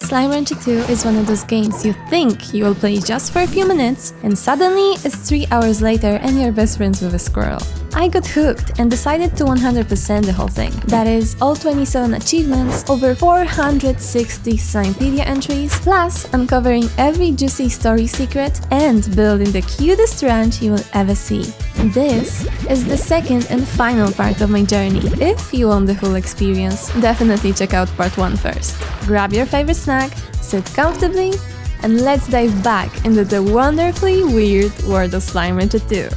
Slime Rancher 2 is one of those games you think you will play just for a few minutes, and suddenly it's 3 hours later and you're best friends with a squirrel. I got hooked and decided to 100% the whole thing. That is, all 27 achievements, over 460 Slimepedia entries, plus uncovering every juicy story secret and building the cutest ranch you will ever see. This is the second and final part of my journey. If you want the full experience, definitely check out part 1 first. Grab your favorite snack, sit comfortably, and let's dive back into the wonderfully weird world of Slime Rancher 2.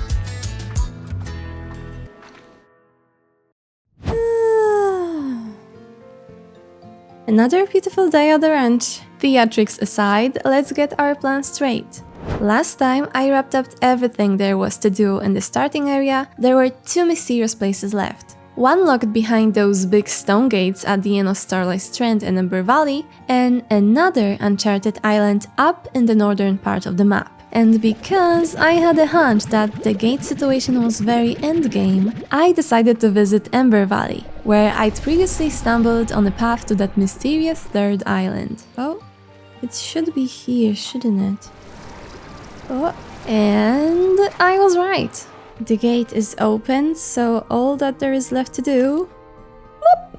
Another beautiful day at the ranch. Theatrics aside, let's get our plan straight. Last time I wrapped up everything there was to do in the starting area, there were 2 mysterious places left. One locked behind those big stone gates at the end of Starlight Strand and Ember Valley, and another uncharted island up in the northern part of the map. And because I had a hunch that the gate situation was very endgame, I decided to visit Ember Valley, where I'd previously stumbled on a path to that mysterious third island. Oh, it should be here, shouldn't it? Oh, and I was right. The gate is open, so all that there is left to do... Whoop!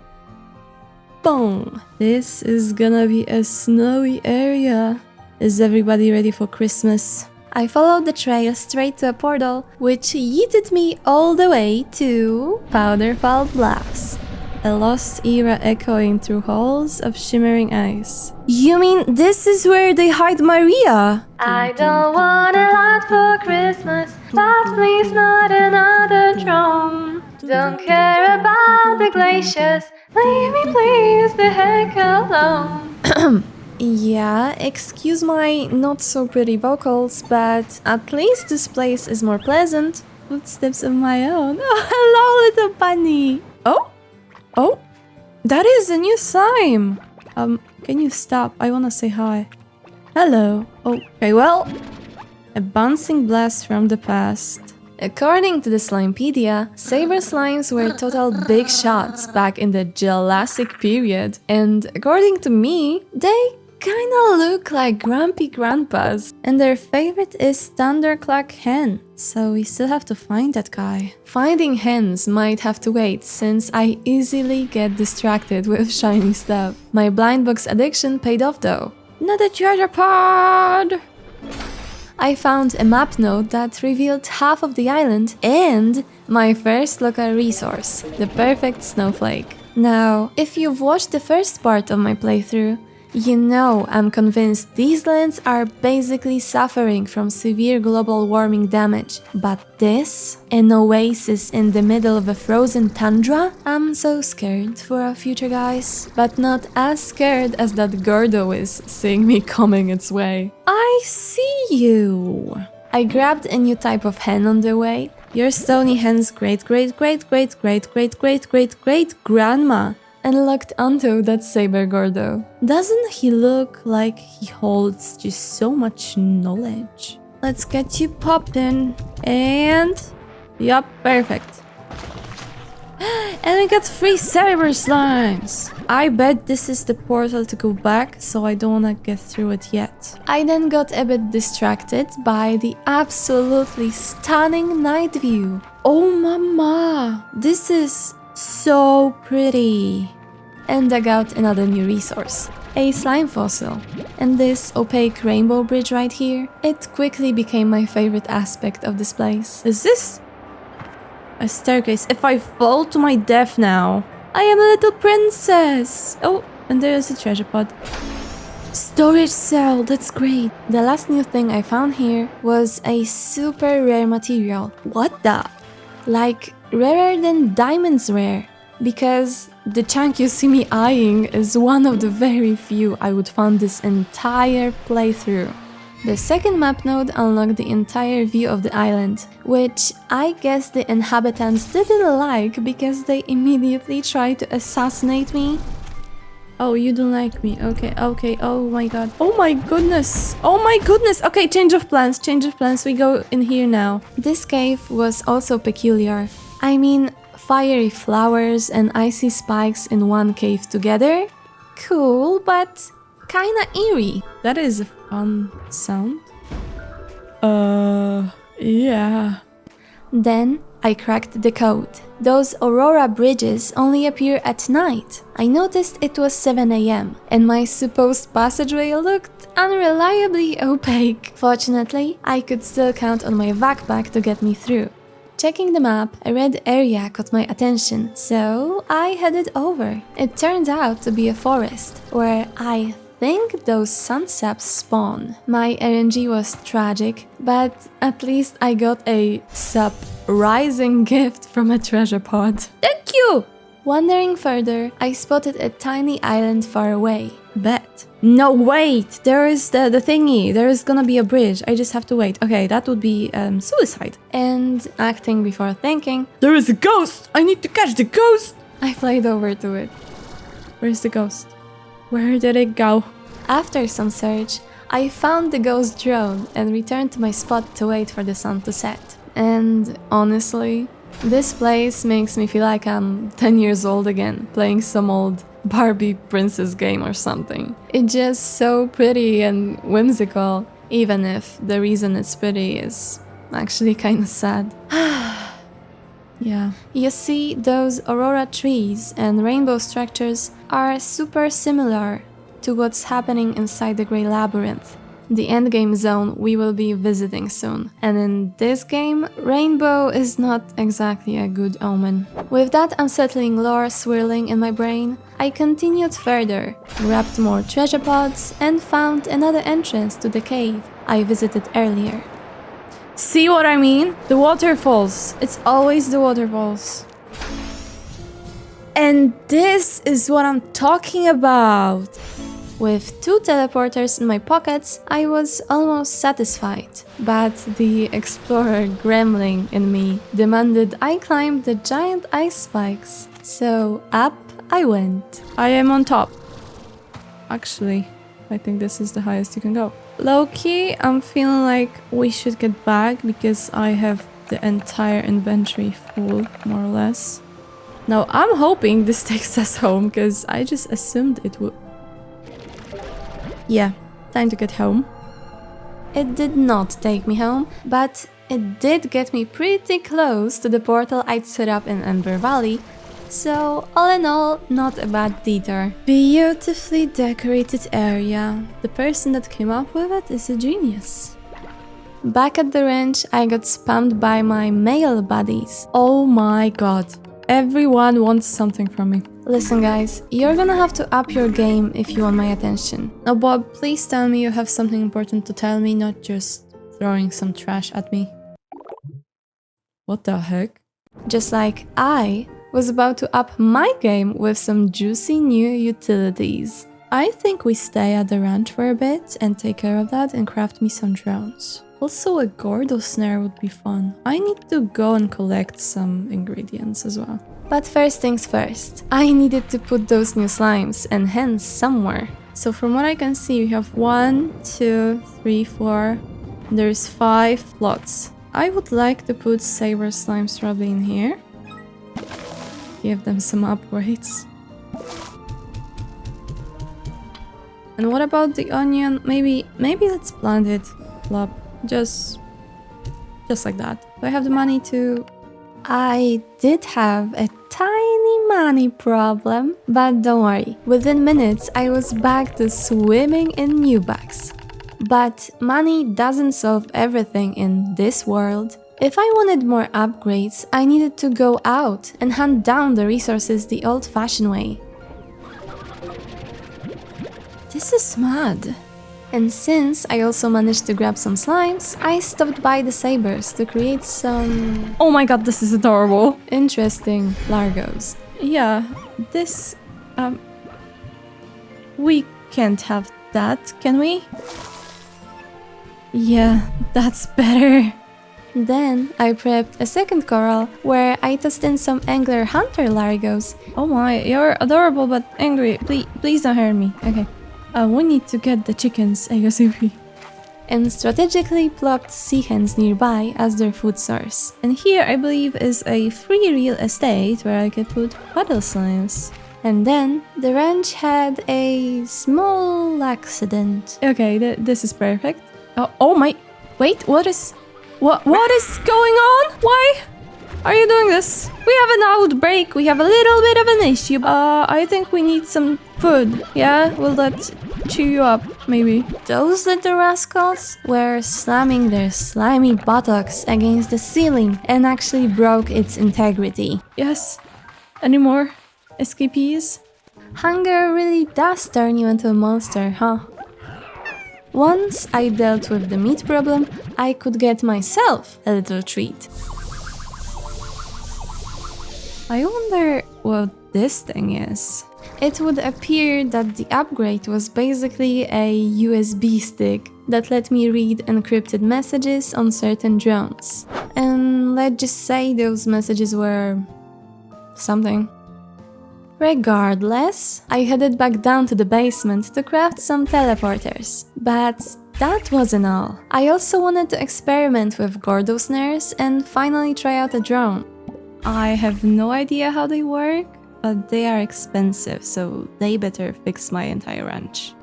Boom! This is gonna be a snowy area. Is everybody ready for Christmas? I followed the trail straight to a portal, which yeeted me all the way to Powderfall Bluffs. A lost era echoing through halls of shimmering ice. You mean this is where they hide Maria? I don't want a lot for Christmas, but please not another drum. Don't care about the glaciers, leave me please the heck alone. Yeah, excuse my not so pretty vocals, but at least this place is more pleasant. Footsteps of my own. Oh, hello, little bunny. Oh, that is a new slime. Can you stop? I wanna say hi. Hello. Okay, well, a bouncing blast from the past. According to the Slimepedia, saber slimes were total big shots back in the Jurassic period, and according to me, they kinda look like grumpy grandpas. And their favorite is Thunderclack Hen, so we still have to find that guy. Finding hens might have to wait, since I easily get distracted with shiny stuff. My blind box addiction paid off though. Not a treasure pod! I found a map node that revealed half of the island and my first local resource, the perfect snowflake. Now, if you've watched the first part of my playthrough, you know I'm convinced these lands are basically suffering from severe global warming damage. But this? An oasis in the middle of a frozen tundra? I'm so scared for our future, guys. But not as scared as that Gordo is, seeing me coming its way. I see you! I grabbed a new type of hen on the way. Your stony hen's great-great-great-great-great-great-great-great-grandma. And locked onto that saber Gordo. Doesn't he look like he holds just so much knowledge? Let's get you popped in. And... yup, perfect. And we got 3 saber slimes! I bet this is the portal to go back, so I don't wanna get through it yet. I then got a bit distracted by the absolutely stunning night view. Oh mama! This is... so pretty! And dug out another new resource, a slime fossil. And this opaque rainbow bridge right here, it quickly became my favorite aspect of this place. Is this a staircase? If I fall to my death now, I am a little princess! Oh, and there's a treasure pod. Storage cell, that's great! The last new thing I found here was a super rare material. What the? Like, rarer than diamonds rare, because the chunk you see me eyeing is one of the very few I would fund this entire playthrough. The second map node unlocked the entire view of the island, which I guess the inhabitants didn't like because they immediately tried to assassinate me. Oh, you don't like me. Okay, oh my god. Oh my goodness. Okay, change of plans. We go in here now. This cave was also peculiar. I mean, fiery flowers and icy spikes in one cave together? Cool, but kinda eerie. That is a fun sound. Yeah. Then I cracked the code. Those aurora bridges only appear at night. I noticed it was 7 AM, and my supposed passageway looked unreliably opaque. Fortunately, I could still count on my backpack to get me through. Checking the map, a red area caught my attention, so I headed over. It turned out to be a forest, where I think those sunsaps spawn. My RNG was tragic, but at least I got a surprising gift from a treasure pod. Thank you! Wandering further, I spotted a tiny island far away. Bet. No, wait! There is the thingy. There is gonna be a bridge. I just have to wait. Okay, that would be suicide. And acting before thinking, There is a ghost! I need to catch the ghost! I played over to it. Where's the ghost? Where did it go? After some search, I found the ghost drone and returned to my spot to wait for the sun to set. And honestly, this place makes me feel like I'm 10 years old again, playing some old Barbie princess game or something. It's just so pretty and whimsical, even if the reason it's pretty is actually kinda sad. Yeah. You see, those aurora trees and rainbow structures are super similar to what's happening inside the Grey Labirynth, the endgame zone we will be visiting soon. And in this game, rainbow is not exactly a good omen. With that unsettling lore swirling in my brain, I continued further, grabbed more treasure pods, and found another entrance to the cave I visited earlier. See what I mean? The waterfalls. It's always the waterfalls. And this is what I'm talking about. With 2 teleporters in my pockets, I was almost satisfied, but the explorer gremlin in me demanded I climb the giant ice spikes. So up I went. I am on top. Actually, I think this is the highest you can go. Low-key, I'm feeling like we should get back because I have the entire inventory full, more or less. Now, I'm hoping this takes us home because I just assumed it would. Yeah, time to get home. It did not take me home, but it did get me pretty close to the portal I'd set up in Ember Valley, so all in all, not a bad detour. Beautifully decorated area. The person that came up with it is a genius. Back at the ranch, I got spammed by my male buddies. Oh my god. Everyone wants something from me. Listen guys, you're gonna have to up your game if you want my attention. Now Bob, please tell me you have something important to tell me, not just throwing some trash at me. What the heck? Just like I was about to up my game with some juicy new utilities. I think we stay at the ranch for a bit and take care of that and craft me some drones. Also, a Gordo snare would be fun. I need to go and collect some ingredients as well. But first things first, I needed to put those new slimes and hens somewhere. So from what I can see, we have 1, 2, 3, 4. There's 5 plots. I would like to put saber slimes probably in here. Give them some upgrades. And what about the onion? Maybe let's plant it. Plop. Just like that. Do I have the money to... I did have a tiny money problem, but don't worry. Within minutes, I was back to swimming in new bucks. But money doesn't solve everything in this world. If I wanted more upgrades, I needed to go out and hunt down the resources the old-fashioned way. This is mad. And since I also managed to grab some slimes, I stopped by the sabers to create some... Oh my god, this is adorable! Interesting largos. Yeah, this... We can't have that, can we? Yeah, that's better. Then I prepped a second coral where I tossed in some angler hunter largos. Oh my, you're adorable but angry. Please don't hurt me. Okay. We need to get the chickens ASAP. And strategically plopped sea hens nearby as their food source. And here I believe is a free real estate where I could put puddle slimes. And then the ranch had a small accident. Okay, this is perfect. Oh my... Wait, what is going on? Why are you doing this? We have an outbreak. We have a little bit of an issue. I think we need some food. Yeah, will that cheer you up, maybe? Those little rascals were slamming their slimy buttocks against the ceiling and actually broke its integrity. Yes. Any more escapees? Hunger really does turn you into a monster, huh? Once I dealt with the meat problem, I could get myself a little treat. I wonder what this thing is. It would appear that the upgrade was basically a USB stick that let me read encrypted messages on certain drones. And let's just say those messages were... something. Regardless, I headed back down to the basement to craft some teleporters. But that wasn't all. I also wanted to experiment with Gordo snares and finally try out a drone. I have no idea how they work, but they are expensive, so they better fix my entire ranch.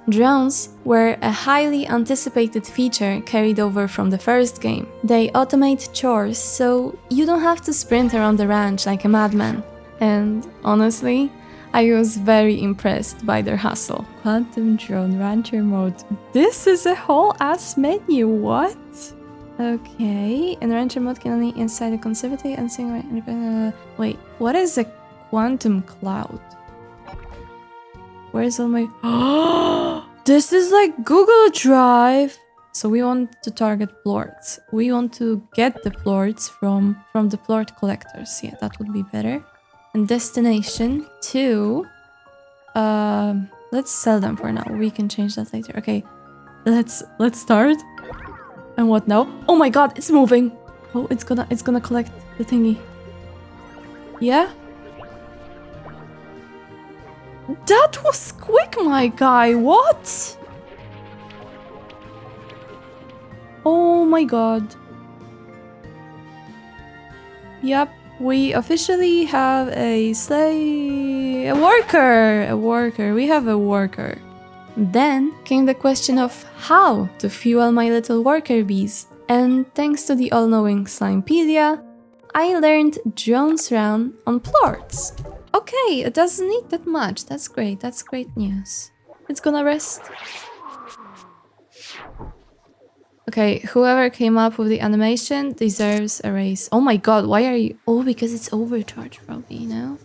Drones were a highly anticipated feature carried over from the first game. They automate chores, so you don't have to sprint around the ranch like a madman. And honestly, I was very impressed by their hustle. Quantum Drone Rancher Mode. This is a whole ass menu, what? Okay, in Rancher mode can only inside the conservative and sing. Wait, what is a quantum cloud? Where's all my... This is like Google Drive! So we want to target plorts. We want to get the plorts from the plort collectors. Yeah, that would be better. And destination to... let's sell them for now. We can change that later. Okay, let's start. And what now? Oh my god, it's moving! Oh, it's gonna collect the thingy. Yeah? That was quick, my guy! What? Oh my god. Yep, we officially have a worker! We have a worker. Then came the question of how to fuel my little worker bees. And thanks to the all-knowing Slimepedia, I learned drones run on plorts. Okay, it doesn't need that much. That's great news. It's gonna rest. Okay, whoever came up with the animation deserves a raise. Oh my god, why are you... Oh, because it's overcharged probably, you know?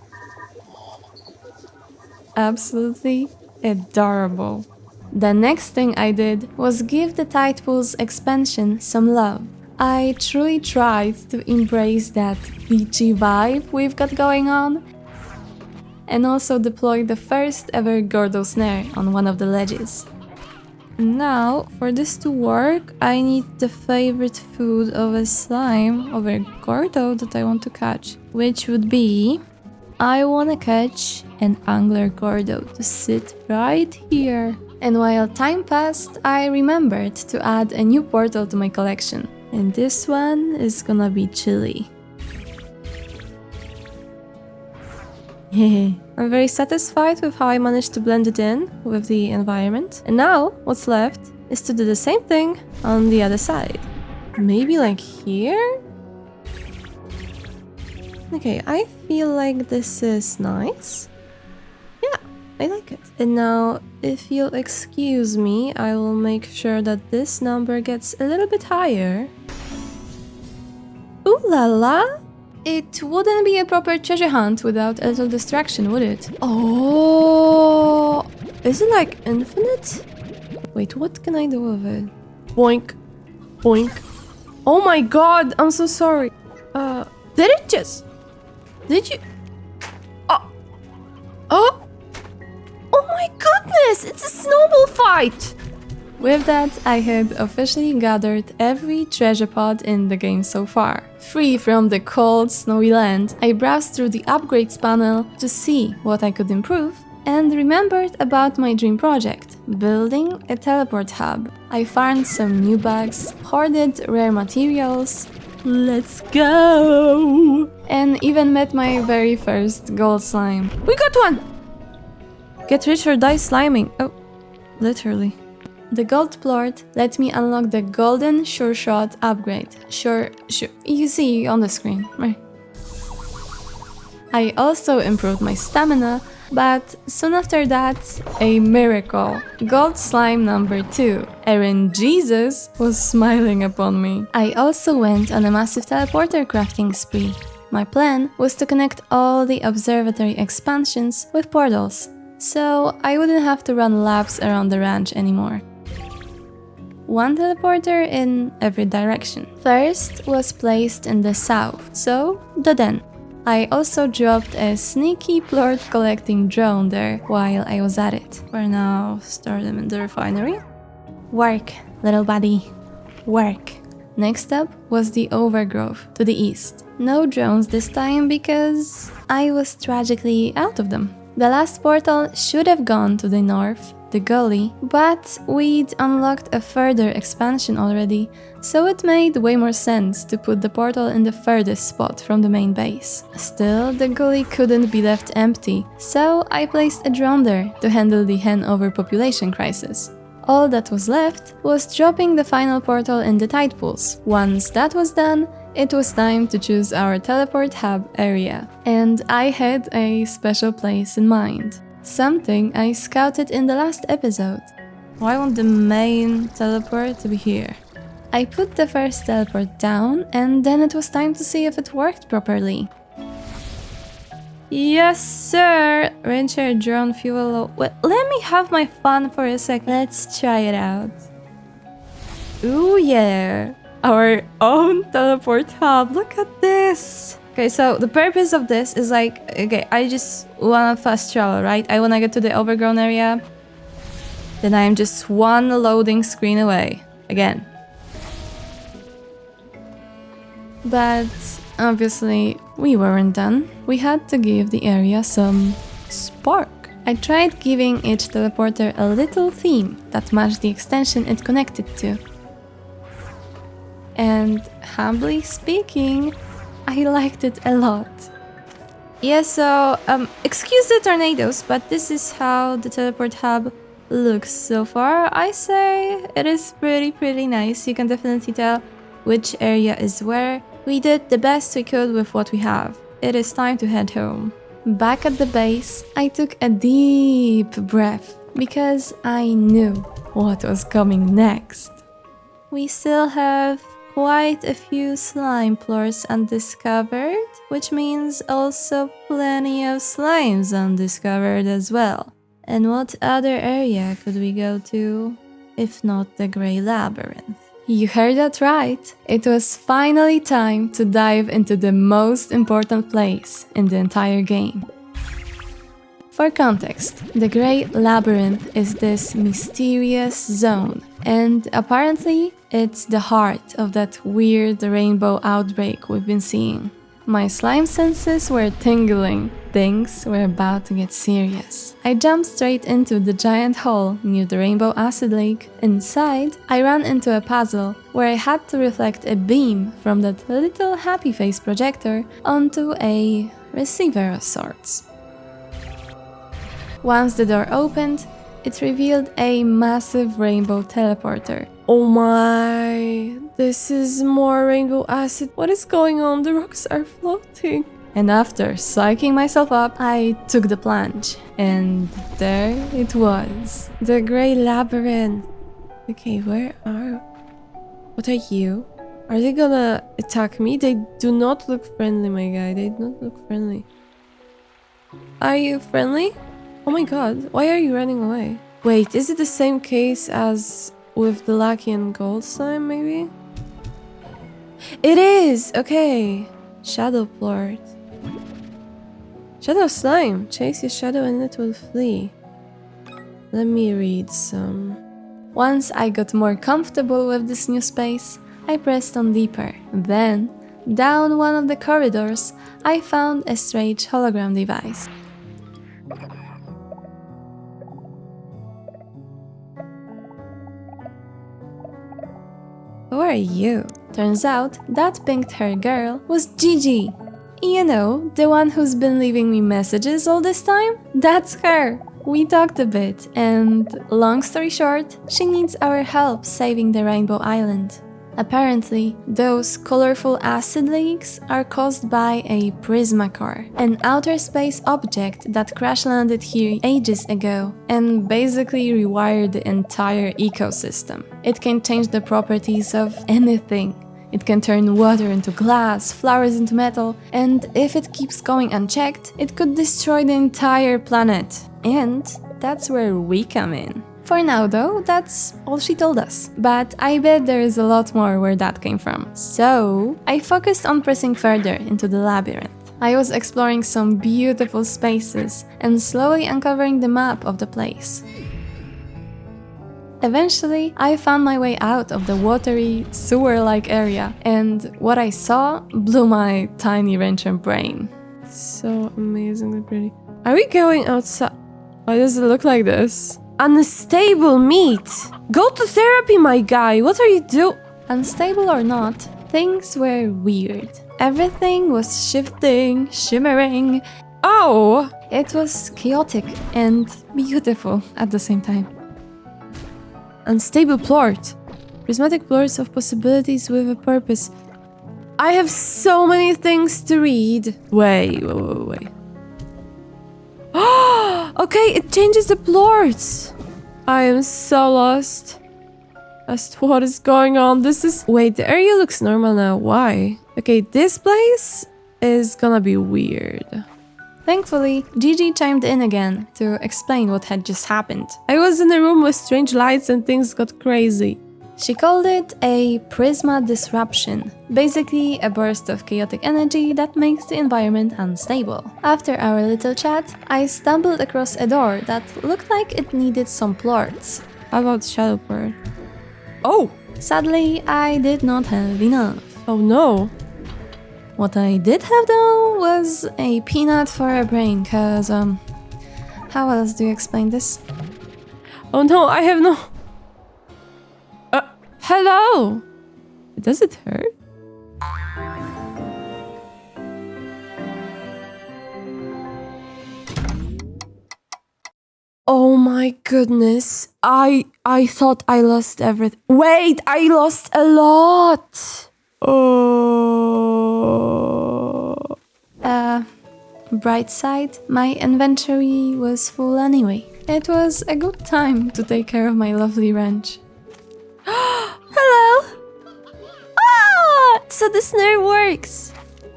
Absolutely adorable. The next thing I did was give the Tide Pools expansion some love. I truly tried to embrace that beachy vibe we've got going on, and also deploy the first ever Gordo snare on one of the ledges. Now, for this to work, I need the favorite food of a slime, of a Gordo that I want to catch, which would be... I want to catch an angler Gordo to sit right here. And while time passed, I remembered to add a new portal to my collection. And this one is gonna be chilly. I'm very satisfied with how I managed to blend it in with the environment. And now, what's left is to do the same thing on the other side. Maybe like here? Okay, I feel like this is nice. Yeah, I like it. And now, if you'll excuse me, I will make sure that this number gets a little bit higher. Ooh la la! It wouldn't be a proper treasure hunt without a little distraction, would it? Oh! Is it like infinite? Wait, what can I do with it? Boink. Boink. Oh my god, I'm so sorry. Did it just... Did you... Oh! Oh! Oh my goodness! It's a snowball fight! With that, I had officially gathered every treasure pod in the game so far. Free from the cold, snowy land, I browsed through the upgrades panel to see what I could improve, and remembered about my dream project, building a teleport hub. I farmed some new bugs, hoarded rare materials, Let's go! And even met my very first gold slime. We got one! Get rich or die sliming. Oh, literally. The gold plort let me unlock the golden sure shot upgrade. Sure, you see on the screen, right? I also improved my stamina, but soon after that, a miracle. Gold slime number 2, Erin Jesus, was smiling upon me. I also went on a massive teleporter crafting spree. My plan was to connect all the observatory expansions with portals, so I wouldn't have to run laps around the ranch anymore. One teleporter in every direction. First was placed in the south, so the den. I also dropped a sneaky plort collecting drone there while I was at it. For now, store them in the refinery. Work, little buddy. Work. Next up was the overgrowth to the east. No drones this time because I was tragically out of them. The last portal should have gone to the north, the gully, but we'd unlocked a further expansion already, so it made way more sense to put the portal in the furthest spot from the main base. Still, the gully couldn't be left empty, so I placed a drone there to handle the hen overpopulation crisis. All that was left was dropping the final portal in the tide pools. Once that was done, it was time to choose our teleport hub area, and I had a special place in mind. Something I scouted in the last episode. Why won't the main teleport to be here? I put the first teleport down, and then it was time to see if it worked properly. Yes, sir! Ranger drone fuel low. Well, let me have my fun for a sec. Let's try it out. Ooh, yeah! Our own teleport hub. Look at this! Okay, so the purpose of this is like, okay, I just wanna fast travel, right? I wanna get to the overgrown area. Then I'm just one loading screen away. Again. But obviously, we weren't done. We had to give the area some spark. I tried giving each teleporter a little theme that matched the extension it connected to. And humbly speaking, I liked it a lot. Yeah, so, excuse the tornadoes, but this is how the teleport hub looks so far. I say it is pretty nice. You can definitely tell which area is where. We did the best we could with what we have. It is time to head home. Back at the base, I took a deep breath because I knew what was coming next. We still have quite a few slime plorts undiscovered, which means also plenty of slimes undiscovered as well. And what other area could we go to, if not the Grey Labirynth? You heard that right. It was finally time to dive into the most important place in the entire game. For context, the Grey Labirynth is this mysterious zone, and apparently it's the heart of that weird rainbow outbreak we've been seeing. My slime senses were tingling. Things were about to get serious. I jumped straight into the giant hole near the Rainbow Acid Lake. Inside, I ran into a puzzle where I had to reflect a beam from that little happy face projector onto a receiver of sorts. Once the door opened, it revealed a massive rainbow teleporter. Oh my, this is more rainbow acid. What is going on? The rocks are floating. And after psyching myself up, I took the plunge. And there it was. The Grey Labirynth. Okay, what are you? Are they gonna attack me? They do not look friendly, my guy. They don't look friendly. Are you friendly? Oh my god, why are you running away? Wait, is it the same case as with the Lucky and Gold slime, maybe? It is! Okay. Shadow plort. Shadow slime. Chase your shadow and it will flee. Let me read some. Once I got more comfortable with this new space, I pressed on deeper. Then, down one of the corridors, I found a strange hologram device. Who are you? Turns out that pink-haired girl was Gigi. You know, the one who's been leaving me messages all this time? That's her! We talked a bit, and long story short, she needs our help saving the Rainbow Island. Apparently, those colorful acid leaks are caused by a Prismacore, an outer space object that crash-landed here ages ago and basically rewired the entire ecosystem. It can change the properties of anything. It can turn water into glass, flowers into metal, and if it keeps going unchecked, it could destroy the entire planet. And that's where we come in. For now though, that's all she told us. But I bet there is a lot more where that came from. So I focused on pressing further into the labyrinth. I was exploring some beautiful spaces and slowly uncovering the map of the place. Eventually, I found my way out of the watery, sewer-like area, and what I saw blew my tiny rancher brain. So amazingly pretty. Are we going outside? Why does it look like this? Unstable meat! Go to therapy, my guy! What are you doing? Unstable or not, things were weird. Everything was shifting, shimmering. Oh! It was chaotic and beautiful at the same time. Unstable plort. Prismatic plorts of possibilities with a purpose. I have so many things to read. Wait. Okay, it changes the plorts. I am so lost as to what is going on. Wait, the area looks normal now. Why? Okay, this place is gonna be weird. Thankfully, Gigi chimed in again to explain what had just happened. I was in a room with strange lights and things got crazy. She called it a prisma disruption, basically a burst of chaotic energy that makes the environment unstable. After our little chat, I stumbled across a door that looked like it needed some plorts. How about shadow plort? Oh! Sadly, I did not have enough. Oh no! What I did have though was a peanut for a brain, cause how else do you explain this? Oh no, I have no... Hello! Does it hurt? Oh my goodness. I thought I lost everything. Wait, I lost a lot! Oh. Bright side, my inventory was full anyway. It was a good time to take care of my lovely ranch. Hello! Ah! So the snare works!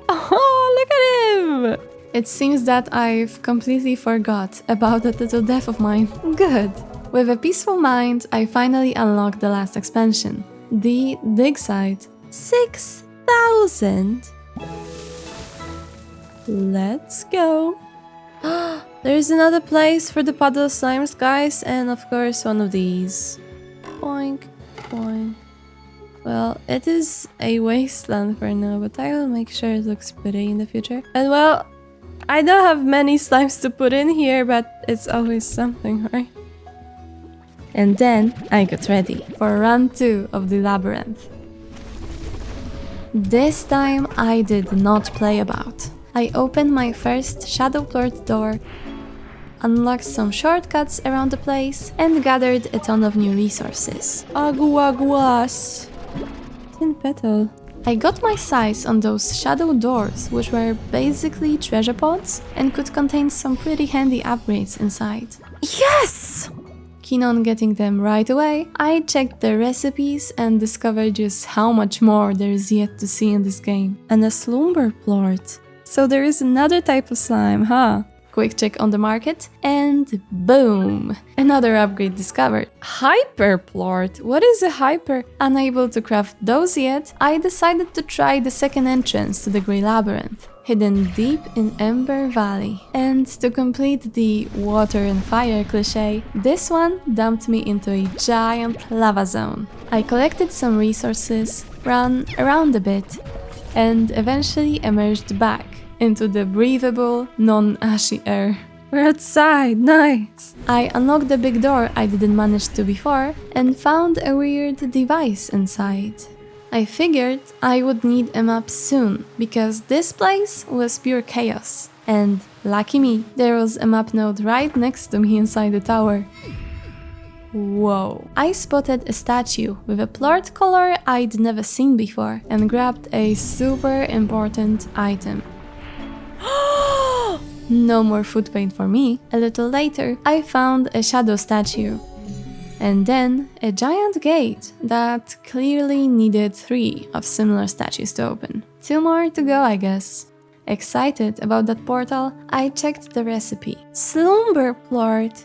Oh, look at him! It seems that I've completely forgot about that little death of mine. Good! With a peaceful mind, I finally unlocked the last expansion, the dig site. 6,000! Let's go! There's another place for the puddle slimes, guys, and of course one of these. Boink, boink. Well, it is a wasteland for now, but I will make sure it looks pretty in the future. And well, I don't have many slimes to put in here, but it's always something, right? And then I got ready for round 2 of the labyrinth. This time I did not play about. I opened my first shadow plort door, unlocked some shortcuts around the place, and gathered a ton of new resources. Aguaguas! Tin petal. I got my size on those shadow doors, which were basically treasure pods and could contain some pretty handy upgrades inside. Yes! Keen on getting them right away, I checked the recipes and discovered just how much more there is yet to see in this game. And a slumber plort. So there is another type of slime, huh? Quick check on the market, and boom! Another upgrade discovered. Hyper plort? What is a hyper? Unable to craft those yet, I decided to try the second entrance to the Grey Labirynth, hidden deep in Ember Valley. And to complete the water and fire cliché, this one dumped me into a giant lava zone. I collected some resources, ran around a bit, and eventually emerged back into the breathable, non-ashy air. We're outside, nice! I unlocked the big door I didn't manage to before and found a weird device inside. I figured I would need a map soon, because this place was pure chaos. And lucky me, there was a map node right next to me inside the tower. Whoa. I spotted a statue with a plort color I'd never seen before and grabbed a super important item. No more foot paint for me. A little later, I found a shadow statue. And then a giant gate that clearly needed 3 of similar statues to open. 2 more to go, I guess. Excited about that portal, I checked the recipe. Slumber plort.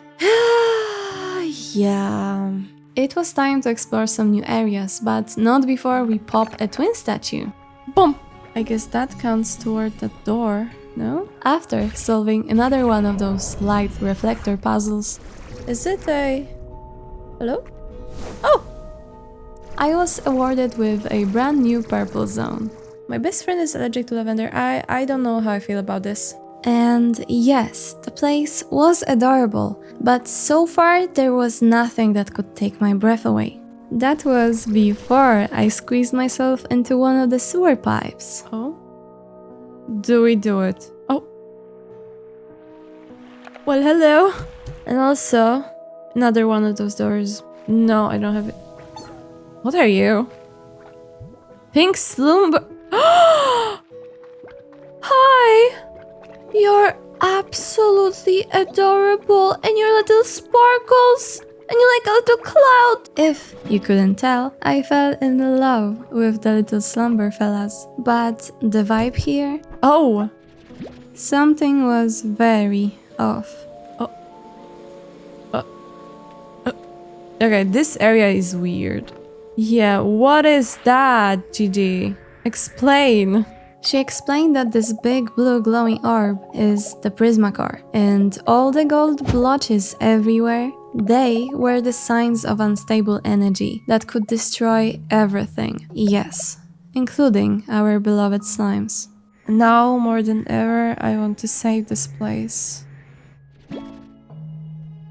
Yeah. It was time to explore some new areas, but not before we pop a twin statue. Boom! I guess that counts toward the door, no? After solving another one of those light reflector puzzles. Is it a... Hello? Oh! I was awarded with a brand new purple zone. My best friend is allergic to lavender. I don't know how I feel about this. And yes, the place was adorable, but so far there was nothing that could take my breath away. That was before I squeezed myself into one of the sewer pipes. Oh? Do we do it? Oh. Well, hello. And also, another one of those doors. No, I don't have it. What are you? Pink slumber. Hi! You're absolutely adorable, and your little sparkles, and you're like a little cloud. If you couldn't tell, I fell in love with the little slumber fellas. But the vibe here? Oh! Something was very off. Okay, this area is weird. Yeah, what is that, Gigi? Explain. She explained that this big blue glowing orb is the Prismacore, and all the gold blotches everywhere, they were the signs of unstable energy that could destroy everything. Yes, including our beloved slimes. Now, more than ever, I want to save this place.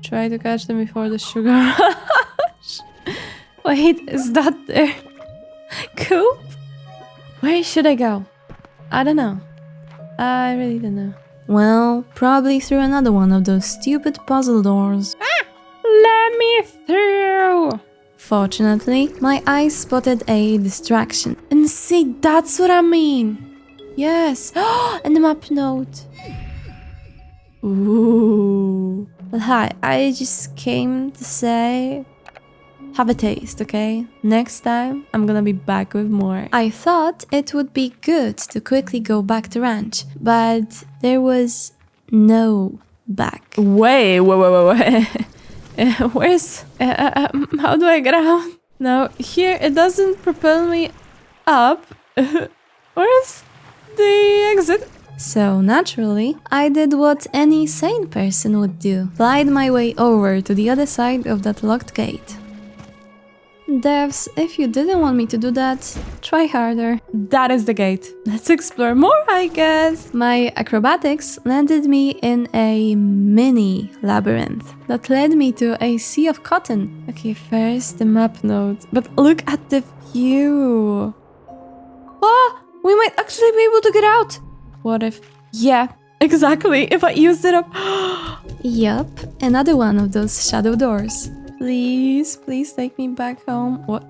Try to catch them before the sugar rush. Wait, is that their coop? Where should I go? I don't know. I really don't know. Well, probably through another one of those stupid puzzle doors. Ah! Let me through! Fortunately, my eyes spotted a distraction. And see, that's what I mean! Yes! And the map note! Ooh! Well, hi, I just came to say... Have a taste, okay? Next time, I'm gonna be back with more. I thought it would be good to quickly go back to ranch, but there was no back. Wait. Where's... how do I get out? No, here it doesn't propel me up. Where's the exit? So naturally, I did what any sane person would do. Flied my way over to the other side of that locked gate. Devs, if you didn't want me to do that, try harder. That is the gate. Let's explore more, I guess. My acrobatics landed me in a mini labyrinth that led me to a sea of cotton. Okay, first the map note. But look at the view. Oh, we might actually be able to get out. What if... Yeah, exactly. If I used it up... Yup, another one of those shadow doors. Please take me back home. What?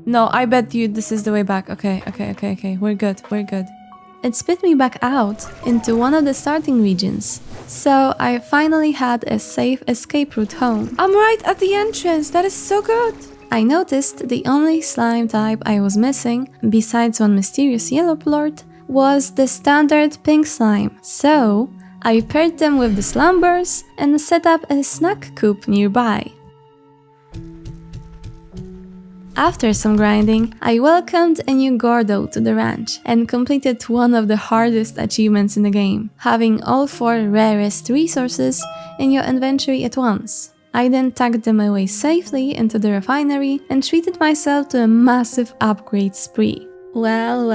No, I bet you this is the way back. Okay. We're good. It spit me back out into one of the starting regions. So I finally had a safe escape route home. I'm right at the entrance. That is so good. I noticed the only slime type I was missing, besides one mysterious yellow plort, was the standard pink slime. So I paired them with the slumbers and set up a snack coop nearby. After some grinding, I welcomed a new Gordo to the ranch and completed one of the hardest achievements in the game, having all 4 rarest resources in your inventory at once. I then tucked them away safely into the refinery and treated myself to a massive upgrade spree. Well.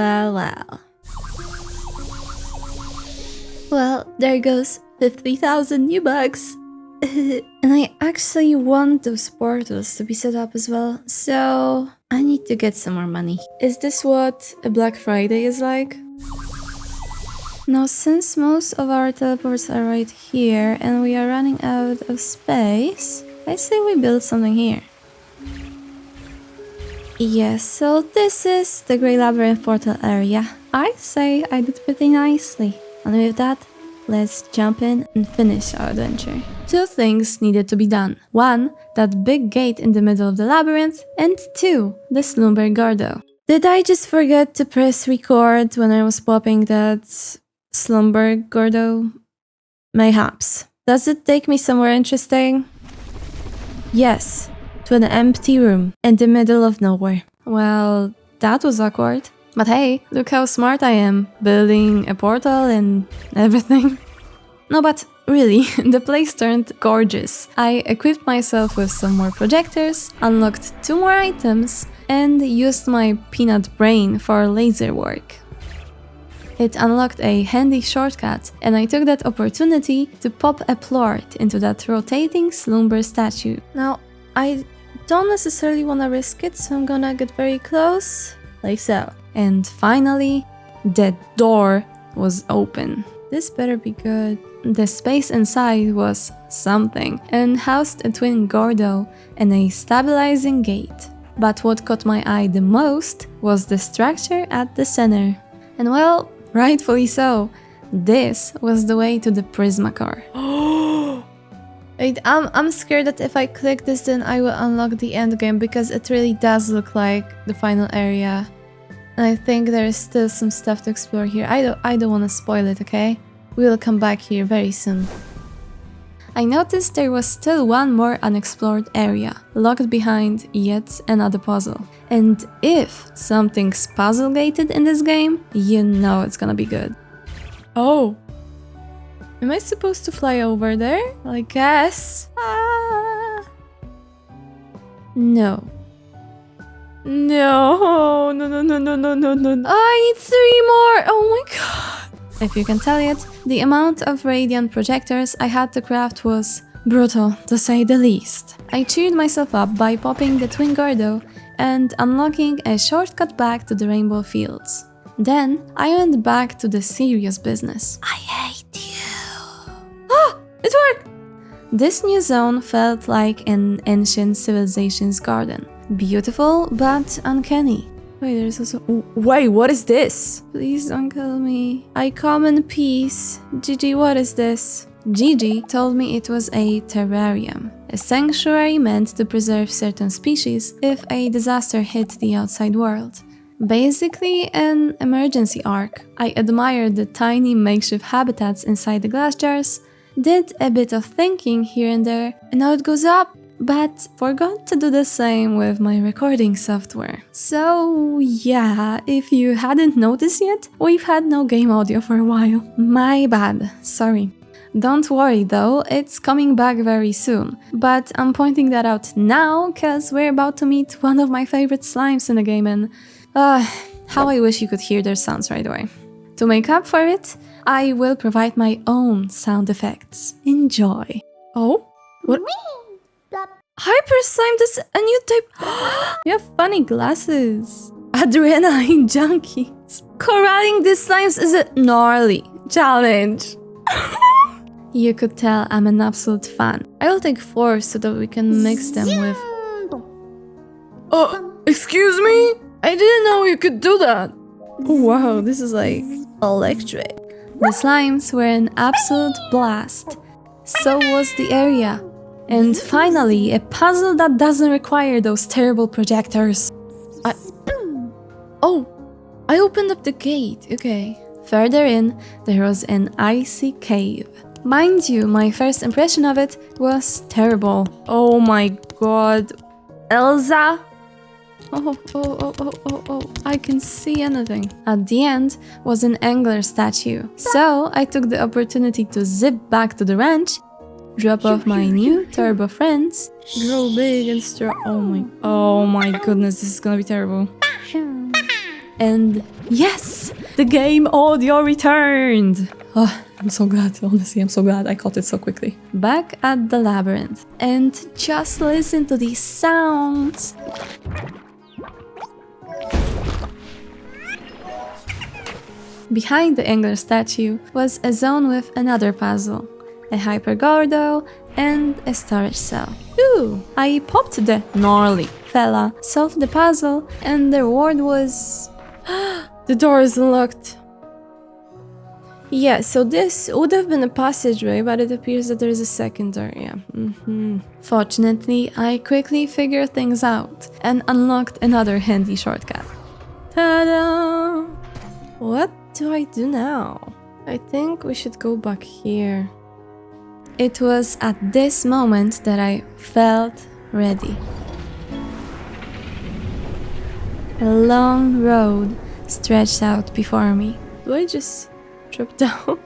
Well, there goes 50,000 new bugs. And I actually want those portals to be set up as well, so I need to get some more money. Is this what a Black Friday is like? Now, since most of our teleports are right here and we are running out of space, I say we build something here. Yes, so this is the Grey Labirynth portal area. I say I did pretty nicely. And with that, let's jump in and finish our adventure. 2 things needed to be done. 1, that big gate in the middle of the labyrinth, and 2, the Slumber Gordo. Did I just forget to press record when I was popping that Slumber Gordo? Mayhaps. Does it take me somewhere interesting? Yes, to an empty room in the middle of nowhere. Well, that was awkward. But hey, look how smart I am, building a portal and everything. No, but really, the place turned gorgeous. I equipped myself with some more projectors, unlocked 2 more items, and used my peanut brain for laser work. It unlocked a handy shortcut, and I took that opportunity to pop a plort into that rotating slumber statue. Now, I don't necessarily want to risk it, so I'm gonna get very close, like so. And finally, the door was open. This better be good. The space inside was something, and housed a twin Gordo and a stabilizing gate. But what caught my eye the most was the structure at the center. And well, rightfully so, this was the way to the Prismacore. Wait, I'm scared that if I click this then I will unlock the end game, because it really does look like the final area. And I think there's still some stuff to explore here. I don't want to spoil it, okay? We will come back here very soon. I noticed there was still one more unexplored area, locked behind yet another puzzle. And if something's puzzle-gated in this game, you know it's gonna be good. Oh. Am I supposed to fly over there? Well, I guess. No. No. No. I need 3 more! Oh my god! If you can tell yet, the amount of radiant projectors I had to craft was brutal, to say the least. I cheered myself up by popping the Twin Gordo and unlocking a shortcut back to the Rainbow Fields. Then, I went back to the serious business. I hate you. Ah! It worked! This new zone felt like an ancient civilization's garden. Beautiful, but uncanny. Wait, there's also... Wait, what is this? Please don't kill me. I come in peace. Gigi, what is this? Gigi told me it was a terrarium, a sanctuary meant to preserve certain species if a disaster hit the outside world. Basically an emergency ark. I admired the tiny makeshift habitats inside the glass jars, did a bit of thinking here and there, and now it goes up, but forgot to do the same with my recording software. So yeah, if you hadn't noticed yet, we've had no game audio for a while. My bad, sorry. Don't worry though, it's coming back very soon, but I'm pointing that out now cause we're about to meet one of my favorite slimes in the game, and how I wish you could hear their sounds right away. To make up for it, I will provide my own sound effects. Enjoy. Oh? What? Hyper Slime, this is a new type. You have funny glasses. Adrenaline junkies. Corralling these slimes is a gnarly challenge. You could tell I'm an absolute fan. I will take 4 so that we can mix them with... Excuse me? I didn't know you could do that. Oh, wow, this is like electric. The slimes were an absolute blast. So was the area. And finally, a puzzle that doesn't require those terrible projectors. I opened up the gate, okay. Further in, there was an icy cave. Mind you, my first impression of it was terrible. Oh my god. Elsa? Oh, I can see anything. At the end was an angler statue. So I took the opportunity to zip back to the ranch, drop off my new turbo friends, grow big and strong. Oh my goodness, this is gonna be terrible. And yes, the game audio returned. Oh, I'm so glad, honestly, I'm so glad I caught it so quickly. Back at the labyrinth, and just listen to these sounds. Behind the angler statue was a zone with another puzzle, a hypergordo and a storage cell. Ooh, I popped the gnarly fella, solved the puzzle, and the reward was... The door is unlocked. Yeah, so this would have been a passageway, but it appears that there is a second door, yeah. Fortunately, I quickly figured things out and unlocked another handy shortcut. Ta-da! What do I do now? I think we should go back here. It was at this moment that I felt ready. A long road stretched out before me. Do I just drop down?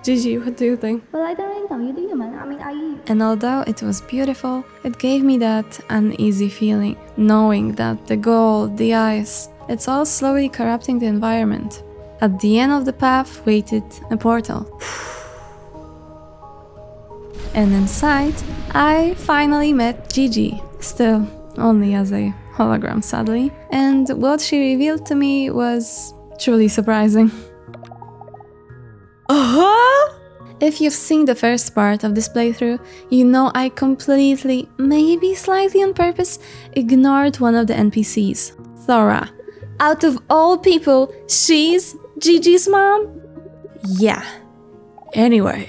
Gigi, what do you think? Well, I don't really know. You do you, man. I mean, And although it was beautiful, it gave me that uneasy feeling, knowing that the gold, the ice, it's all slowly corrupting the environment. At the end of the path waited a portal. And inside, I finally met Gigi, still only as a hologram sadly, and what she revealed to me was truly surprising. If you've seen the first part of this playthrough, you know I completely, maybe slightly on purpose, ignored one of the NPCs, Thora. Out of all people, she's Gigi's mom? Yeah. Anyway,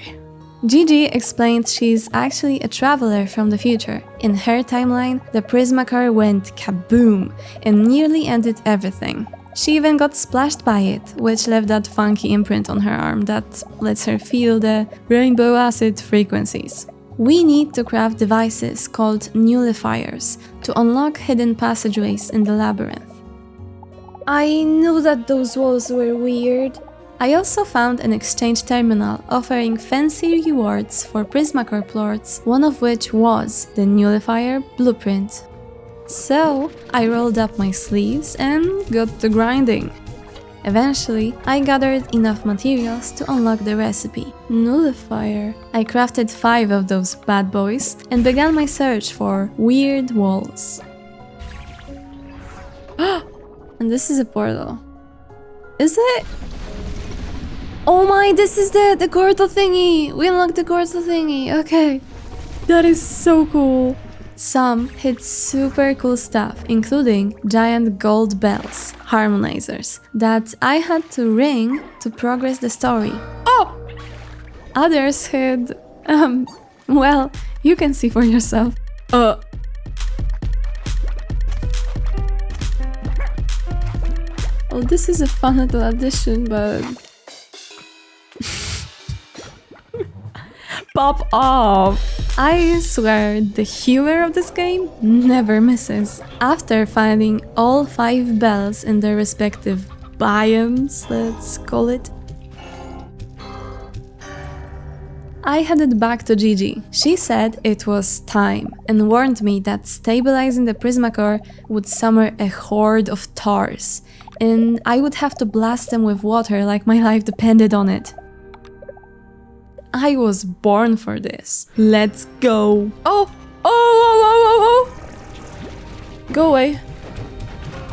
Gigi explained she's actually a traveler from the future. In her timeline, the Prismacore went kaboom and nearly ended everything. She even got splashed by it, which left that funky imprint on her arm that lets her feel the rainbow acid frequencies. We need to craft devices called nullifiers to unlock hidden passageways in the labyrinth. I knew that those walls were weird. I also found an exchange terminal offering fancy rewards for Prismacore plorts, one of which was the nullifier blueprint. So I rolled up my sleeves and got to grinding. Eventually, I gathered enough materials to unlock the recipe. Nullifier. I crafted 5 of those bad boys and began my search for weird walls. And this is a portal. Is it? Oh my, this is the Gordo thingy! We unlocked the Gordo thingy, okay. That is so cool. Some hid super cool stuff, including giant gold bells, harmonizers, that I had to ring to progress the story. Oh! Others hid, well, you can see for yourself. Oh, this is a fun little addition, but... Pop off! I swear, the humor of this game never misses. After finding all 5 bells in their respective biomes, let's call it, I headed back to Gigi. She said it was time and warned me that stabilizing the Prismacore would summon a horde of tars, and I would have to blast them with water like my life depended on it. I was born for this. Let's go. Oh! Go away.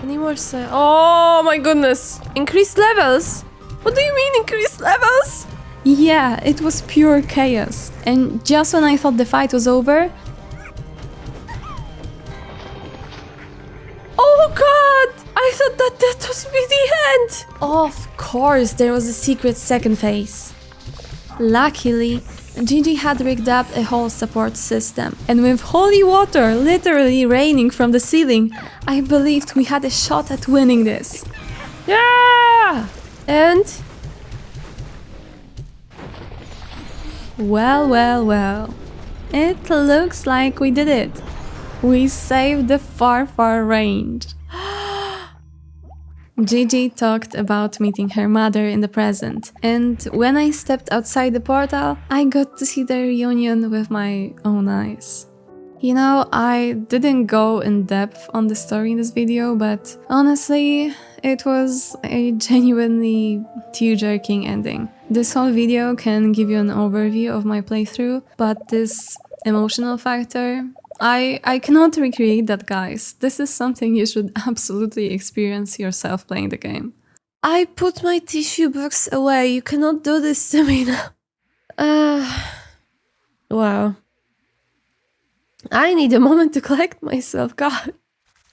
Any more oh my goodness! Increased levels? What do you mean increased levels? Yeah, it was pure chaos. And just when I thought the fight was over... Oh god! I thought that was be the end! Of course, there was a secret second phase. Luckily, Gigi had rigged up a whole support system, and with holy water literally raining from the ceiling, I believed we had a shot at winning this. Yeah! And? Well. It looks like we did it. We saved the far range. Gigi talked about meeting her mother in the present, and when I stepped outside the portal, I got to see the reunion with my own eyes. You know, I didn't go in depth on the story in this video, but honestly, it was a genuinely tear-jerking ending. This whole video can give you an overview of my playthrough, but this emotional factor, I cannot recreate that, guys. This is something you should absolutely experience yourself playing the game. I put my tissue box away. You cannot do this to me now. Wow. I need a moment to collect myself, God.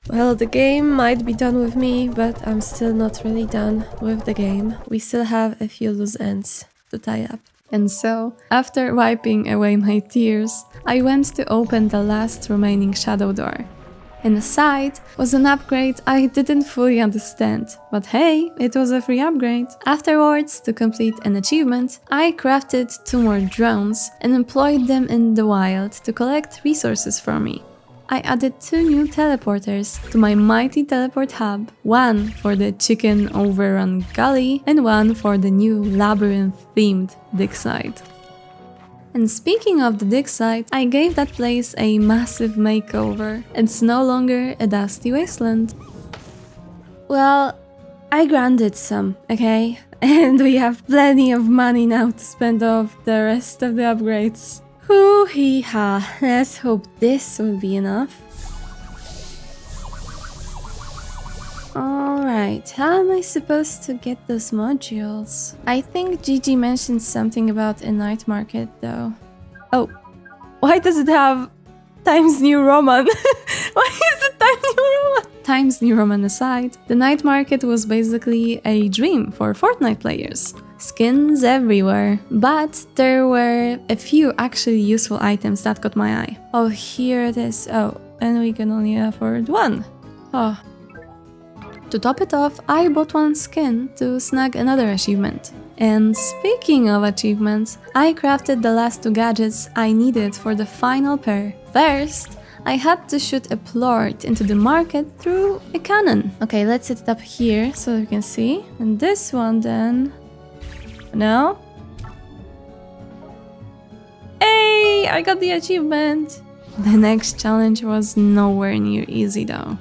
Well, the game might be done with me, but I'm still not really done with the game. We still have a few loose ends to tie up. And so, after wiping away my tears, I went to open the last remaining shadow door. Inside was an upgrade I didn't fully understand, but hey, it was a free upgrade. Afterwards, to complete an achievement, I crafted 2 more drones and employed them in the wild to collect resources for me. I added 2 new teleporters to my mighty teleport hub, one for the chicken overrun gully and one for the new labyrinth-themed dig site. And speaking of the dig site, I gave that place a massive makeover. It's no longer a dusty wasteland. Well, I granted some, okay? And we have plenty of money now to spend off the rest of the upgrades. Hoo-hee-ha, let's hope this will be enough. Alright, how am I supposed to get those modules? I think Gigi mentioned something about a night market though. Oh, why does it have Times New Roman? Why is it Times New Roman? Times New Roman aside, the night market was basically a dream for Fortnite players. Skins everywhere, but there were a few actually useful items that caught my eye. Oh, here it is. Oh, and we can only afford 1. Oh. To top it off, I bought 1 skin to snag another achievement. And speaking of achievements, I crafted the last 2 gadgets I needed for the final pair. First, I had to shoot a plort into the market through a cannon. Okay, let's set it up here so you can see. And this one then... No? Hey, I got the achievement! The next challenge was nowhere near easy though.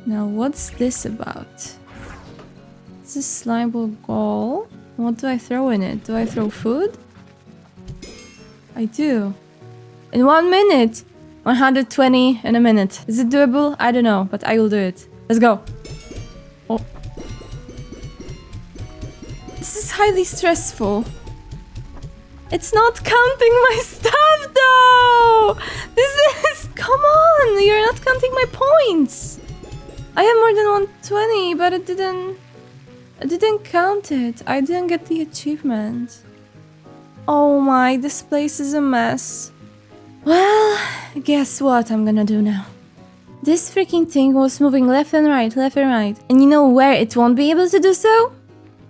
Now what's this about? It's a slime ball goal. What do I throw in it? Do I throw food? I do. In 1 minute! 120 in a minute. Is it doable? I don't know, but I will do it. Let's go! Oh. This is highly stressful. It's not counting my stuff though! This is... Come on! You're not counting my points! I have more than 120, but it didn't count it. I didn't get the achievement. Oh my, this place is a mess. Well, guess what I'm gonna do now? This freaking thing was moving left and right. And you know where it won't be able to do so?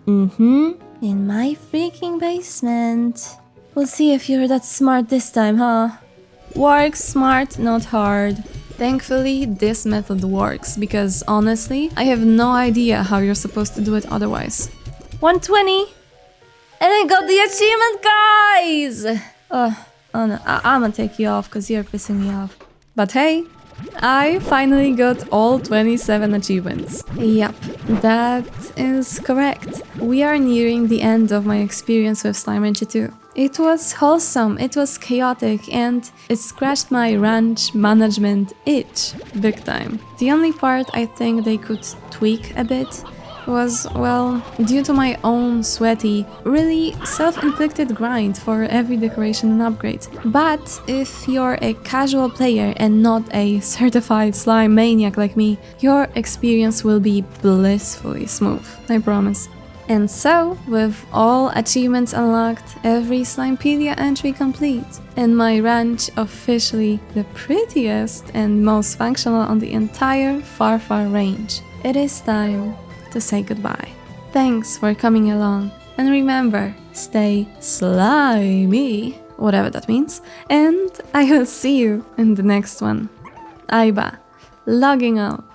In my freaking basement. We'll see if you're that smart this time, huh? Work smart, not hard. Thankfully, this method works, because honestly, I have no idea how you're supposed to do it otherwise. 120! And I got the achievement, guys! Oh no, I'm gonna take you off, because you're pissing me off. But hey, I finally got all 27 achievements. Yep, that is correct. We are nearing the end of my experience with Slime Rancher 2. It was wholesome, it was chaotic, and it scratched my ranch management itch big time. The only part I think they could tweak a bit was, well, due to my own sweaty, really self-inflicted grind for every decoration and upgrade. But if you're a casual player and not a certified slime maniac like me, your experience will be blissfully smooth, I promise. And so, with all achievements unlocked, every Slimepedia entry complete, and my ranch officially the prettiest and most functional on the entire far range, it is time to say goodbye. Thanks for coming along, and remember, stay slimy, whatever that means, and I will see you in the next one. Aiba, logging out.